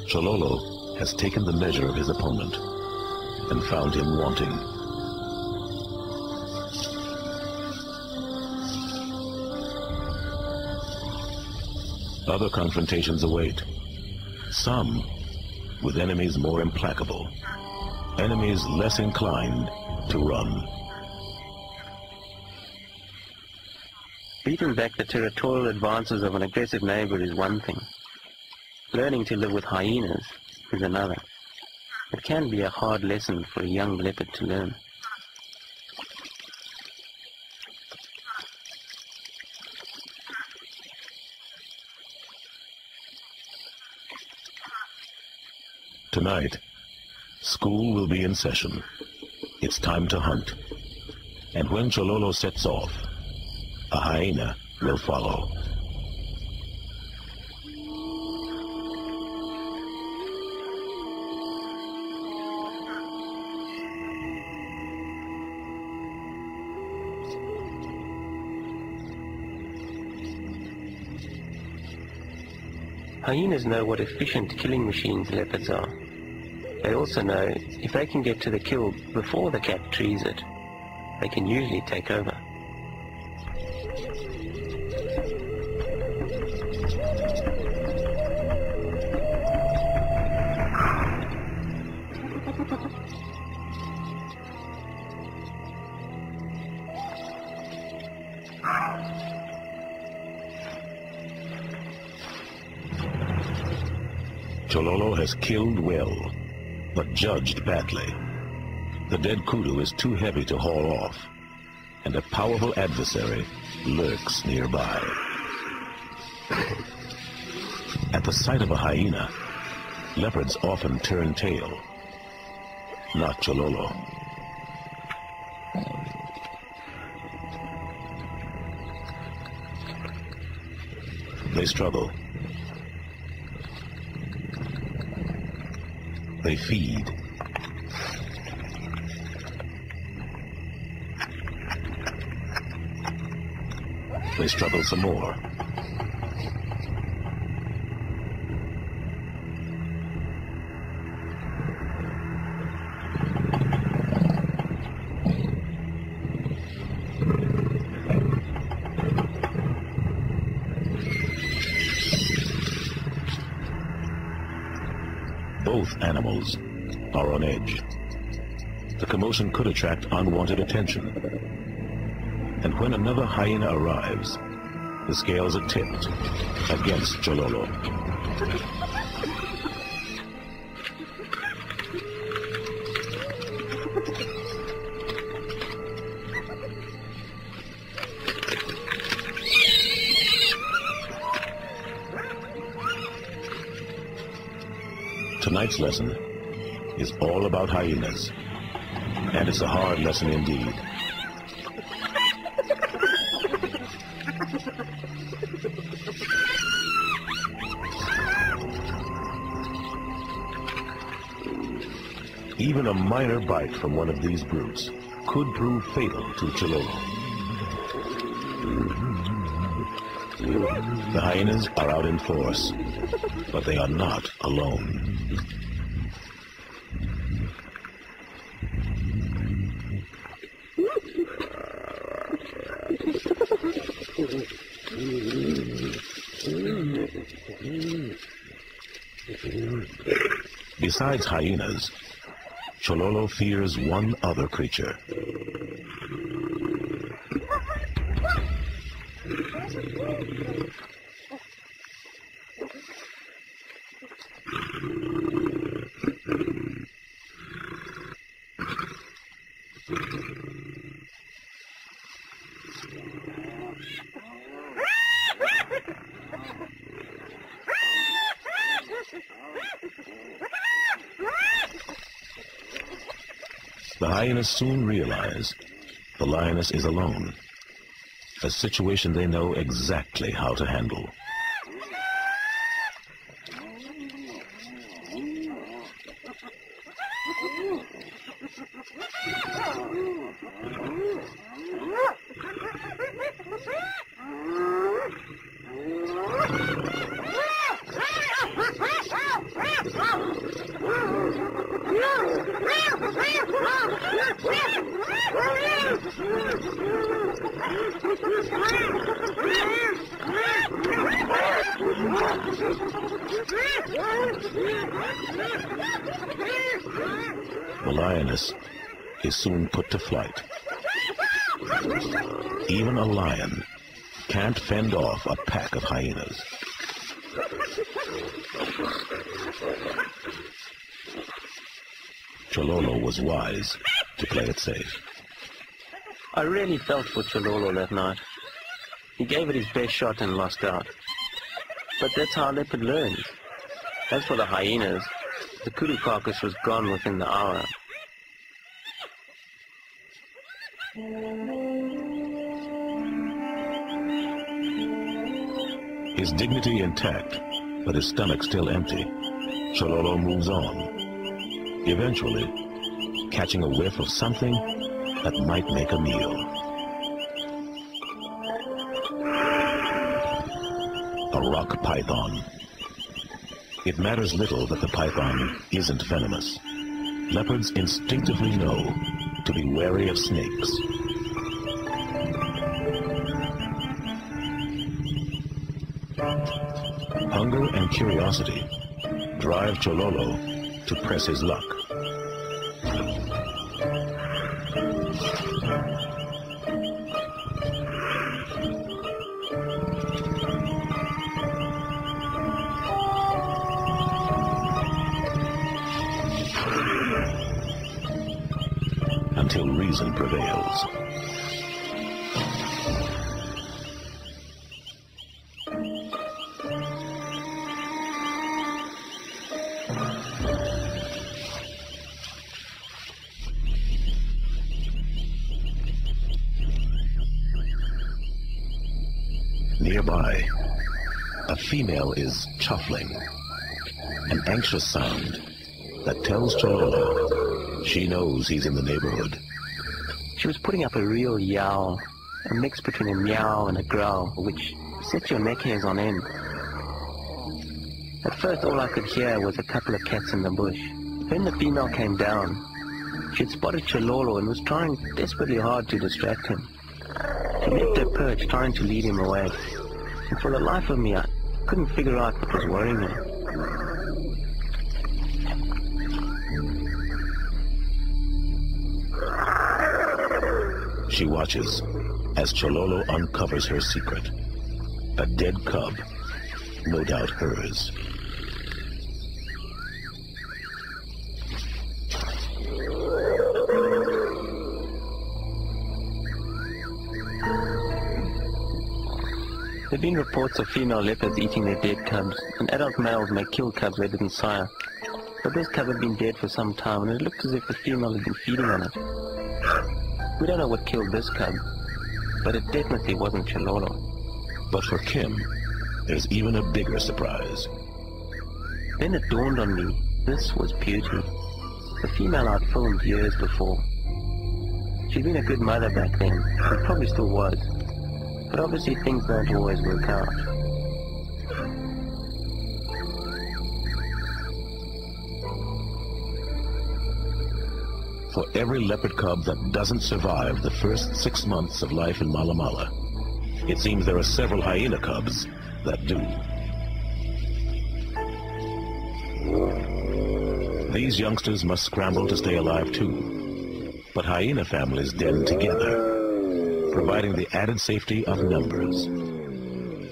Chololo has taken the measure of his opponent and found him wanting. Other confrontations await, some with enemies more implacable, enemies less inclined to run. Beating back the territorial advances of an aggressive neighbor is one thing. Learning to live with hyenas is another. It can be a hard lesson for a young leopard to learn. Tonight, school will be in session. It's time to hunt. And when Chololo sets off, a hyena will follow. Hyenas know what efficient killing machines leopards are. They also know if they can get to the kill before the cat trees it, they can usually take over. Chololo has killed well, but judged badly. The dead kudu is too heavy to haul off, and a powerful adversary lurks nearby. At the sight of a hyena, leopards often turn tail. Not Chololo. They struggle. They feed. They struggle some more. Both animals are on edge. The commotion could attract unwanted attention. And when another hyena arrives, the scales are tipped against Chololo. Tonight's lesson is all about hyenas, and it's a hard lesson indeed. Even a minor bite from one of these brutes could prove fatal to Chololo. The hyenas are out in force, but they are not alone. Besides hyenas, Chololo fears one other creature. The hyenas soon realize the lioness is alone, a situation they know exactly how to handle. The lioness is soon put to flight. Even a lion can't fend off a pack of hyenas. Chololo was wise to play it safe. I really felt for Chololo that night. He gave it his best shot and lost out. But that's how a leopard learns. As for the hyenas, the kudu carcass was gone within the hour. His dignity intact, but his stomach still empty, Chololo moves on, eventually catching a whiff of something that might make a meal. A rock python. It matters little that the python isn't venomous. Leopards instinctively know to be wary of snakes. Hunger and curiosity drive Chololo to press his luck. Until reason prevails. Nearby, a female is chuffling, an anxious sound that tells Chololo she knows he's in the neighborhood. She was putting up a real yowl, a mix between a meow and a growl, which sets your neck hairs on end. At first all I could hear was a couple of cats in the bush. Then the female came down. She had spotted Chololo and was trying desperately hard to distract him. She left her perch trying to lead him away. And for the life of me, I couldn't figure out what was worrying her. She watches as Chololo uncovers her secret. A dead cub, no doubt hers. There have been reports of female leopards eating their dead cubs, and adult males may kill cubs they didn't sire. But this cub had been dead for some time, and it looked as if the female had been feeding on it. We don't know what killed this cub, but it definitely wasn't Chololo. But for Kim, there's even a bigger surprise. Then it dawned on me, this was beauty. The female I'd filmed years before. She'd been a good mother back then, and probably still was. But obviously things don't always work out. For every leopard cub that doesn't survive the first 6 months of life in Mala Mala, it seems there are several hyena cubs that do. These youngsters must scramble to stay alive too. But hyena families den together, providing the added safety of numbers.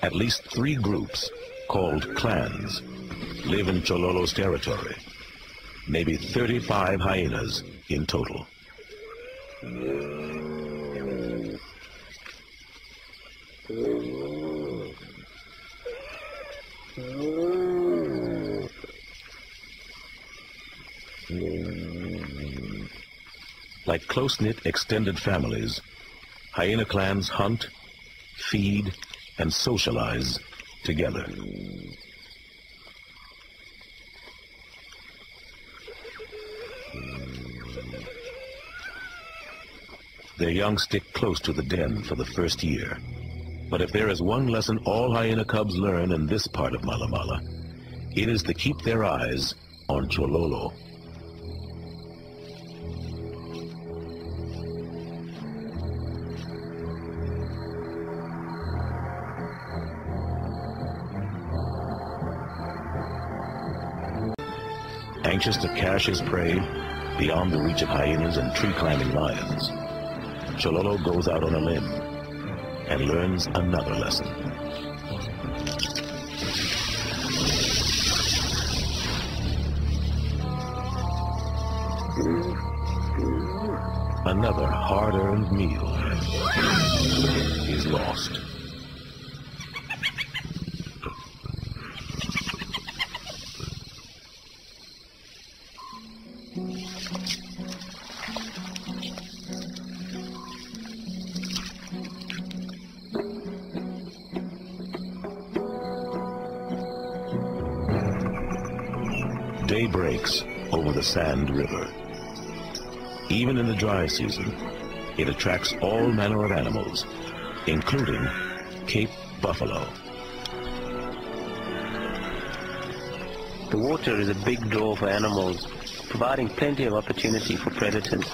At least 3 groups, called clans, live in Chololo's territory. Maybe 35 hyenas in total. Like close-knit extended families, hyena clans hunt, feed, and socialize together. Their young stick close to the den for the first year. But if there is one lesson all hyena cubs learn in this part of Mala Mala, it is to keep their eyes on Chololo. Anxious to cache his prey beyond the reach of hyenas and tree-climbing lions, Chololo goes out on a limb and learns another lesson. Another hard-earned meal is lost. Day breaks over the Sand River. Even in the dry season, it attracts all manner of animals, including Cape buffalo. The water is a big draw for animals, providing plenty of opportunity for predators.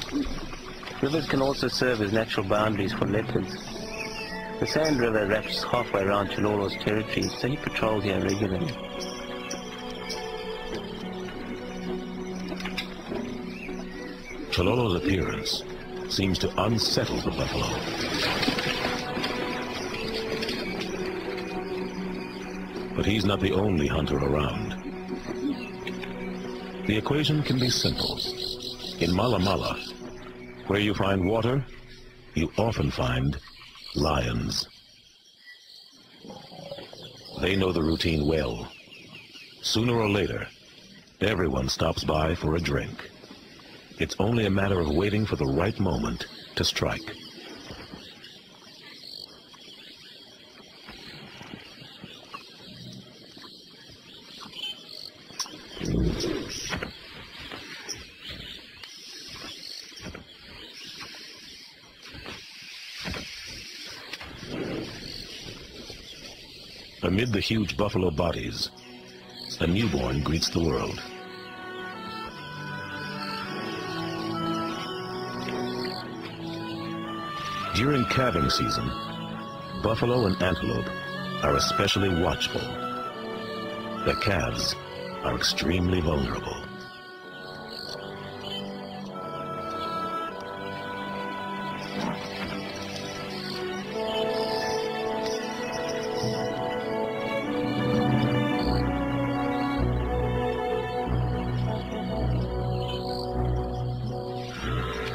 Rivers can also serve as natural boundaries for leopards. The Sand River wraps halfway around Chololo's territory, so he patrols here regularly. Chololo's appearance seems to unsettle the buffalo. But he's not the only hunter around. The equation can be simple. In Mala Mala, where you find water, you often find lions. They know the routine well. Sooner or later, everyone stops by for a drink. It's only a matter of waiting for the right moment to strike. Amid the huge buffalo bodies, a newborn greets the world. During calving season, buffalo and antelope are especially watchful. The calves are extremely vulnerable.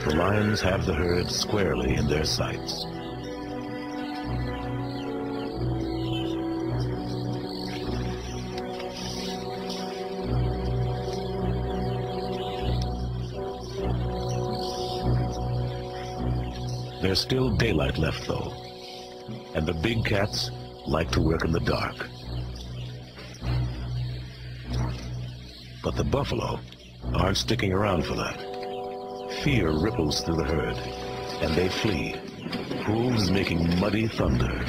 The lions have the herd squarely in their sights. There's still daylight left, though, and the big cats like to work in the dark. But the buffalo aren't sticking around for that. Fear ripples through the herd, and they flee, hooves making muddy thunder.